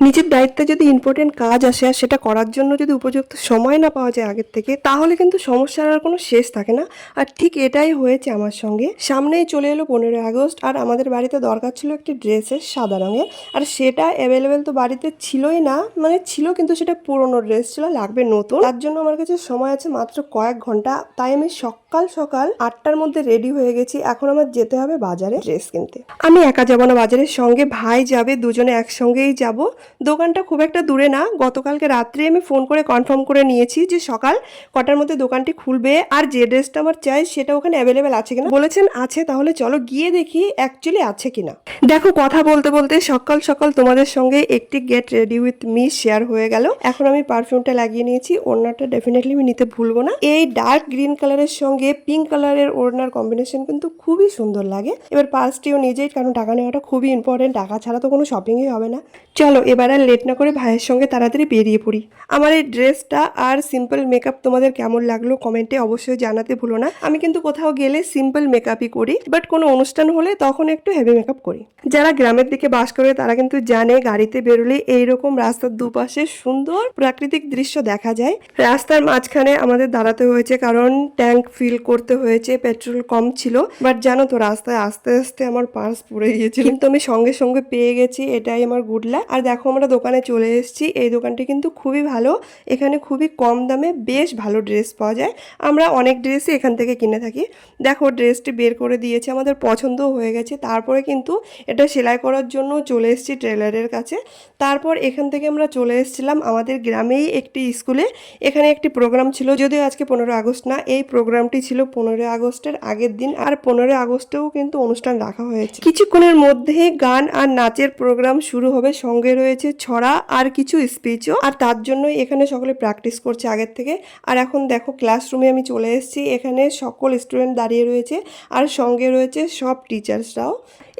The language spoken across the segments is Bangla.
নিজের দায়িত্বে যদি ইম্পর্টেন্ট কাজ আসে আর সেটা করার জন্য যদি উপযুক্ত সময় না পাওয়া যায় আগের থেকে, তাহলে কিন্তু সমস্যার আর কোনো শেষ থাকে না। আর ঠিক এটাই হয়েছে আমার সঙ্গে। সামনেই চলে এলো 15ই আগস্ট, আর আমাদের বাড়িতে দরকার ছিল একটি ড্রেসের সাদা রঙের, আর সেটা অ্যাভেলেবেল তো বাড়িতে ছিলই না, মানে ছিল কিন্তু সেটা পুরনো ড্রেস ছিল, লাগবে নতুন। তার জন্য আমার কাছে সময় আছে মাত্র কয়েক ঘন্টা, তাই আমি সকাল সকাল 8টার মধ্যে রেডি হয়ে গেছি। এখন আমার যেতে হবে বাজারে ড্রেস কিনতে। আমি একা যাবো না বাজারের, সঙ্গে ভাই যাবে, দুজনে একসঙ্গেই যাব। দোকানটা খুব একটা দূরে না। গতকালকে রাত্রে আমি ফোন করে কনফার্ম করে নিয়েছি যে সকাল কটার মধ্যে দোকানটি খুলবে, আর যে ড্রেসটা আমার চাই সেটা ওখানে অ্যাভেলেবেল আছে কিনা। বলেছেন আছে, তাহলে চলো গিয়ে দেখি অ্যাকচুয়ালি আছে কিনা। দেখো, কথা বলতে বলতে সকাল সকাল তোমাদের সঙ্গে একটি get ready with me share হয়ে গেল। এখন আমি পারফিউমটা লাগিয়ে নিয়েছি, ওড়নাটা ডেফিনেটলি আমি নিতে ভুলবো না। এই ডার্ক গ্রিন কালারের সঙ্গে পিঙ্ক কালারের ওড়নার কম্বিনেশন কিন্তু খুবই সুন্দর লাগে। এবার পার্সটিও নিজেই, কারণ টাকা নেওয়াটা খুবই ইম্পর্টেন্ট, টাকা ছাড়া তো কোনো শপিংই হবে না। চলো এবার আর লেট না করে ভাইয়ের সঙ্গে তাড়াতাড়ি বেরিয়ে পড়ি। আমার এই ড্রেসটা আর সিম্পল মেকআপ তোমাদের কেমন লাগলো কমেন্টে অবশ্যই জানাতে ভুলো না। আমি কিন্তু কোথাও গেলে সিম্পল মেকআপই করি, বাট কোনো অনুষ্ঠান হলে তখন একটু হেভি মেকআপ করি। যারা গ্রামের দিকে বাস করে তারা কিন্তু জানে গাড়িতে বেরোলে এইরকম রাস্তার দুপাশে সুন্দর প্রাকৃতিক দৃশ্য দেখা যায়। রাস্তার মাঝখানে আমাদের দাঁড়াতে হয়েছে কারণ ট্যাঙ্ক ফিল করতে হয়েছে, পেট্রোল কম ছিল। বাট জানো তো, রাস্তায় আস্তে আস্তে আমার পার্স পড়ে গিয়েছিল, কিন্তু আমি সঙ্গে সঙ্গে পেয়ে গেছি, এটাই আমার গুড লাক। আর দেখো, আমরা দোকানে চলে এসেছি। এই দোকানটি কিন্তু খুবই ভালো, এখানে খুবই কম দামে বেশ ভালো ড্রেস পাওয়া যায়। আমরা অনেক ড্রেসই এখান থেকে কিনে থাকি। দেখো, ড্রেসটি বের করে দিয়েছে, আমাদের পছন্দও হয়ে গেছে। তারপরে কিন্তু এটা সেলাই করার জন্য চলে এসেছি টেলারের কাছে। তারপর এখান থেকে আমরা চলে এসেছিলাম আমাদের গ্রামেই একটি স্কুলে। এখানে একটি প্রোগ্রাম ছিল, যদিও আজকে 15ই আগস্ট না, এই প্রোগ্রামটি ছিল 15ই আগস্টের আগের দিন। আর 15ই আগস্টেও কিন্তু অনুষ্ঠান রাখা হয়েছে। কিছুক্ষণের মধ্যেই গান আর নাচের প্রোগ্রাম শুরু হবে, সঙ্গে রয়েছে ছড়া আর কিছু স্পিচও। আর তার জন্যই এখানে সকলে প্র্যাকটিস করছে আগের থেকে। আর এখন দেখো, ক্লাসরুমে আমি চলে এসেছি। এখানে সকল স্টুডেন্ট দাঁড়িয়ে রয়েছে, আর সঙ্গে রয়েছে সব টিচার্সরাও।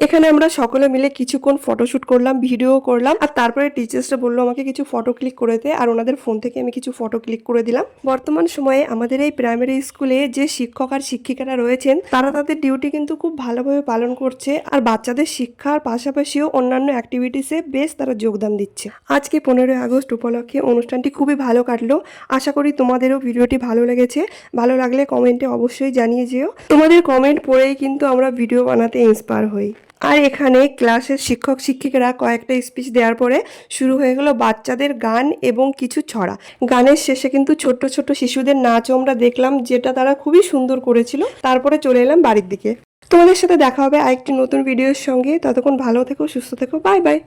এখানে আমরা সকলে মিলে কিছুক্ষণ ফটোশ্যুট করলাম, ভিডিও করলাম। আর তারপরে টিচার্সরা বললো আমাকে কিছু ফটো ক্লিক করে দে, আর ওনাদের ফোন থেকে আমি কিছু ফটো ক্লিক করে দিলাম। বর্তমান সময়ে আমাদের এই প্রাইমারি স্কুলে যে শিক্ষক আর শিক্ষিকারা রয়েছেন, তারা তাদের ডিউটি কিন্তু খুব ভালোভাবে পালন করছে, আর বাচ্চাদের শিক্ষার পাশাপাশিও অন্যান্য অ্যাক্টিভিটিসে বেশ তারা যোগদান দিচ্ছে। আজকে 15ই আগস্ট উপলক্ষে অনুষ্ঠানটি খুবই ভালো কাটলো। আশা করি তোমাদেরও ভিডিওটি ভালো লেগেছে। ভালো লাগলে কমেন্টে অবশ্যই জানিয়ে যেও। তোমাদের কমেন্ট পড়েই কিন্তু আমরা ভিডিও বানাতে ইন্সপায়ার হই। আর এখানে ক্লাসের শিক্ষক শিক্ষিকারা কয়েকটা স্পিচ দেওয়ার পরে শুরু হয়ে গেল বাচ্চাদের গান এবং কিছু ছড়া। গানের শেষে কিন্তু ছোট্ট ছোট্ট শিশুদের নাচও আমরা দেখলাম, যেটা তারা খুবই সুন্দর করেছিল। তারপরে চলে এলাম বাড়ির দিকে। তোমাদের সাথে দেখা হবে আরেকটি নতুন ভিডিওর সঙ্গে। ততক্ষণ ভালো থেকো, সুস্থ থেকো, বাই বাই।